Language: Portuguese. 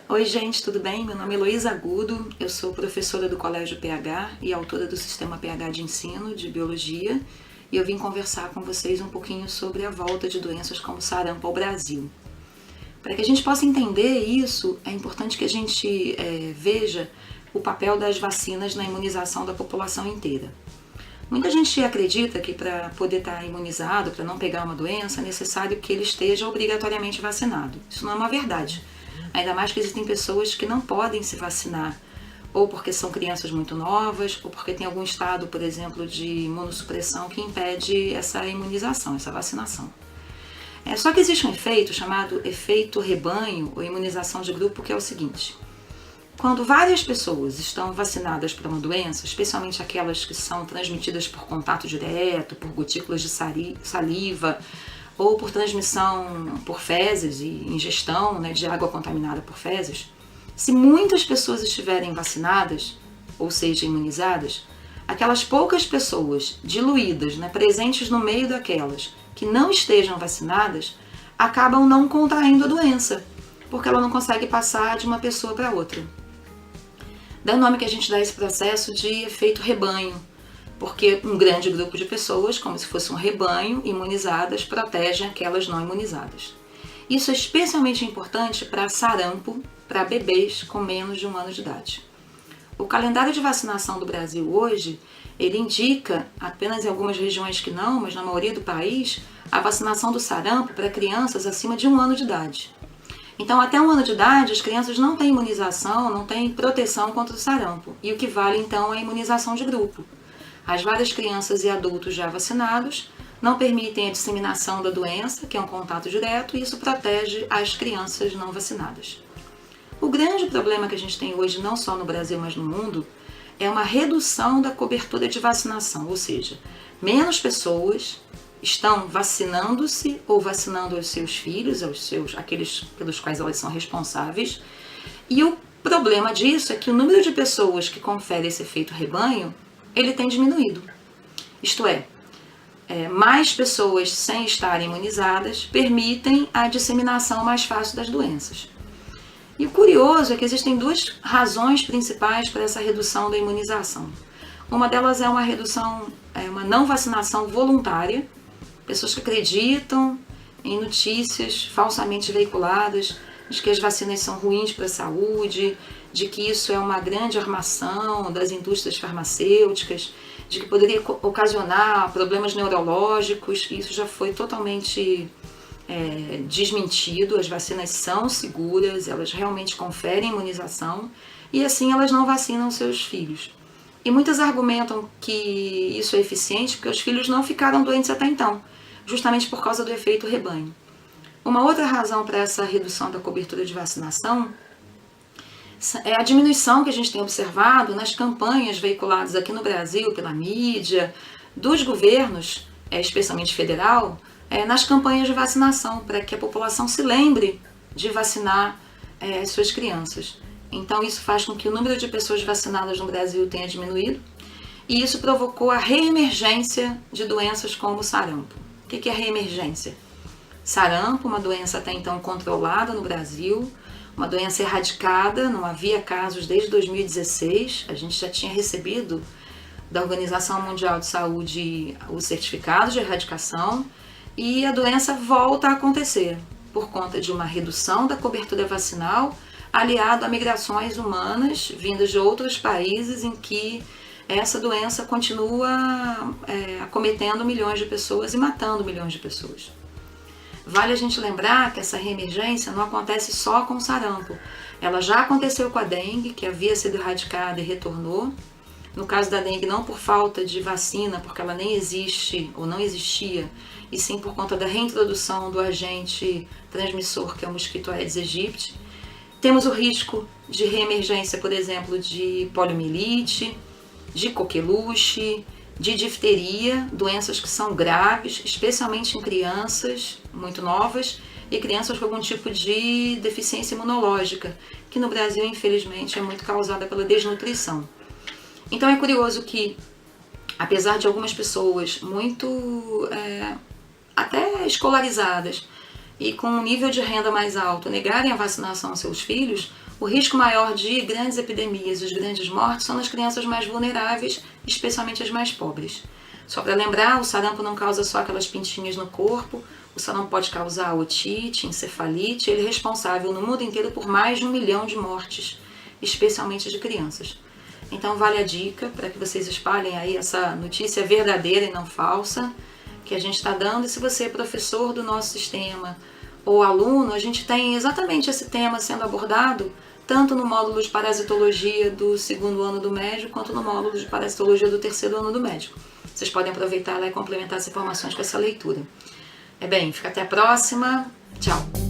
Oi gente, tudo bem? Meu nome é Heloísa Agudo, eu sou professora do Colégio PH e autora do Sistema PH de Ensino de Biologia e eu vim conversar com vocês um pouquinho sobre a volta de doenças como sarampo ao Brasil. Para que a gente possa entender isso, é importante que a gente veja o papel das vacinas na imunização da população inteira. Muita gente acredita que para poder estar imunizado, para não pegar uma doença, é necessário que ele esteja obrigatoriamente vacinado. Isso não é uma verdade. Ainda mais que existem pessoas que não podem se vacinar, ou porque são crianças muito novas, ou porque tem algum estado, por exemplo, de imunossupressão que impede essa imunização, essa vacinação. Só que existe um efeito chamado efeito rebanho ou imunização de grupo, que é o seguinte: quando várias pessoas estão vacinadas para uma doença, especialmente aquelas que são transmitidas por contato direto, por gotículas de saliva, ou por transmissão por fezes e ingestão de água contaminada por fezes, se muitas pessoas estiverem vacinadas, ou seja, imunizadas, aquelas poucas pessoas diluídas, presentes no meio daquelas que não estejam vacinadas, acabam não contraindo a doença, porque ela não consegue passar de uma pessoa para outra. Dá o nome que a gente dá a esse processo de efeito rebanho, porque um grande grupo de pessoas, como se fosse um rebanho, imunizadas, protegem aquelas não imunizadas. Isso é especialmente importante para sarampo, para bebês com menos de 1 ano de idade. O calendário de vacinação do Brasil hoje, ele indica, apenas em algumas regiões que não, mas na maioria do país, a vacinação do sarampo para crianças acima de 1 ano de idade. Então, até 1 ano de idade, as crianças não têm imunização, não têm proteção contra o sarampo. E o que vale, então, é a imunização de grupo. As várias crianças e adultos já vacinados não permitem a disseminação da doença, que é um contato direto, e isso protege as crianças não vacinadas. O grande problema que a gente tem hoje, não só no Brasil, mas no mundo, é uma redução da cobertura de vacinação, ou seja, menos pessoas estão vacinando-se ou vacinando os seus filhos, aqueles pelos quais elas são responsáveis, e o problema disso é que o número de pessoas que confere esse efeito rebanho ele tem diminuído. Isto é, mais pessoas sem estarem imunizadas permitem a disseminação mais fácil das doenças. E o curioso é que existem 2 razões principais para essa redução da imunização. Uma delas é uma redução, uma não vacinação voluntária, pessoas que acreditam em notícias falsamente veiculadas de que as vacinas são ruins para a saúde, de que isso é uma grande armação das indústrias farmacêuticas, de que poderia ocasionar problemas neurológicos. Isso já foi totalmente desmentido. As vacinas são seguras, elas realmente conferem imunização e assim elas não vacinam seus filhos. E muitas argumentam que isso é eficiente porque os filhos não ficaram doentes até então, justamente por causa do efeito rebanho. Uma outra razão para essa redução da cobertura de vacinação é a diminuição que a gente tem observado nas campanhas veiculadas aqui no Brasil pela mídia, dos governos, especialmente federal, nas campanhas de vacinação, para que a população se lembre de vacinar suas crianças. Então isso faz com que o número de pessoas vacinadas no Brasil tenha diminuído e isso provocou a reemergência de doenças como o sarampo. O que é a reemergência? Sarampo, uma doença até então controlada no Brasil, uma doença erradicada, não havia casos desde 2016, a gente já tinha recebido da Organização Mundial de Saúde o certificado de erradicação e a doença volta a acontecer por conta de uma redução da cobertura vacinal aliado a migrações humanas vindas de outros países em que essa doença continua acometendo milhões de pessoas e matando milhões de pessoas. Vale a gente lembrar que essa reemergência não acontece só com o sarampo. Ela já aconteceu com a dengue, que havia sido erradicada e retornou. No caso da dengue, não por falta de vacina, porque ela nem existe ou não existia, e sim por conta da reintrodução do agente transmissor, que é o mosquito Aedes aegypti. Temos o risco de reemergência, por exemplo, de poliomielite, de coqueluche, de difteria, doenças que são graves, especialmente em crianças muito novas e crianças com algum tipo de deficiência imunológica, que no Brasil, infelizmente, é muito causada pela desnutrição. Então é curioso que, apesar de algumas pessoas muito até escolarizadas e com um nível de renda mais alto negarem a vacinação aos seus filhos, o risco maior de grandes epidemias e de grandes mortes são nas crianças mais vulneráveis, especialmente as mais pobres. Só para lembrar, o sarampo não causa só aquelas pintinhas no corpo, o sarampo pode causar otite, encefalite, ele é responsável no mundo inteiro por mais de 1 milhão de mortes, especialmente de crianças. Então vale a dica para que vocês espalhem aí essa notícia verdadeira e não falsa que a gente está dando. E se você é professor do nosso sistema ou aluno, a gente tem exatamente esse tema sendo abordado tanto no módulo de parasitologia do 2º ano do médio, quanto no módulo de parasitologia do 3º ano do médico. Vocês podem aproveitar lá e complementar as informações com essa leitura. Bem, fica até a próxima. Tchau!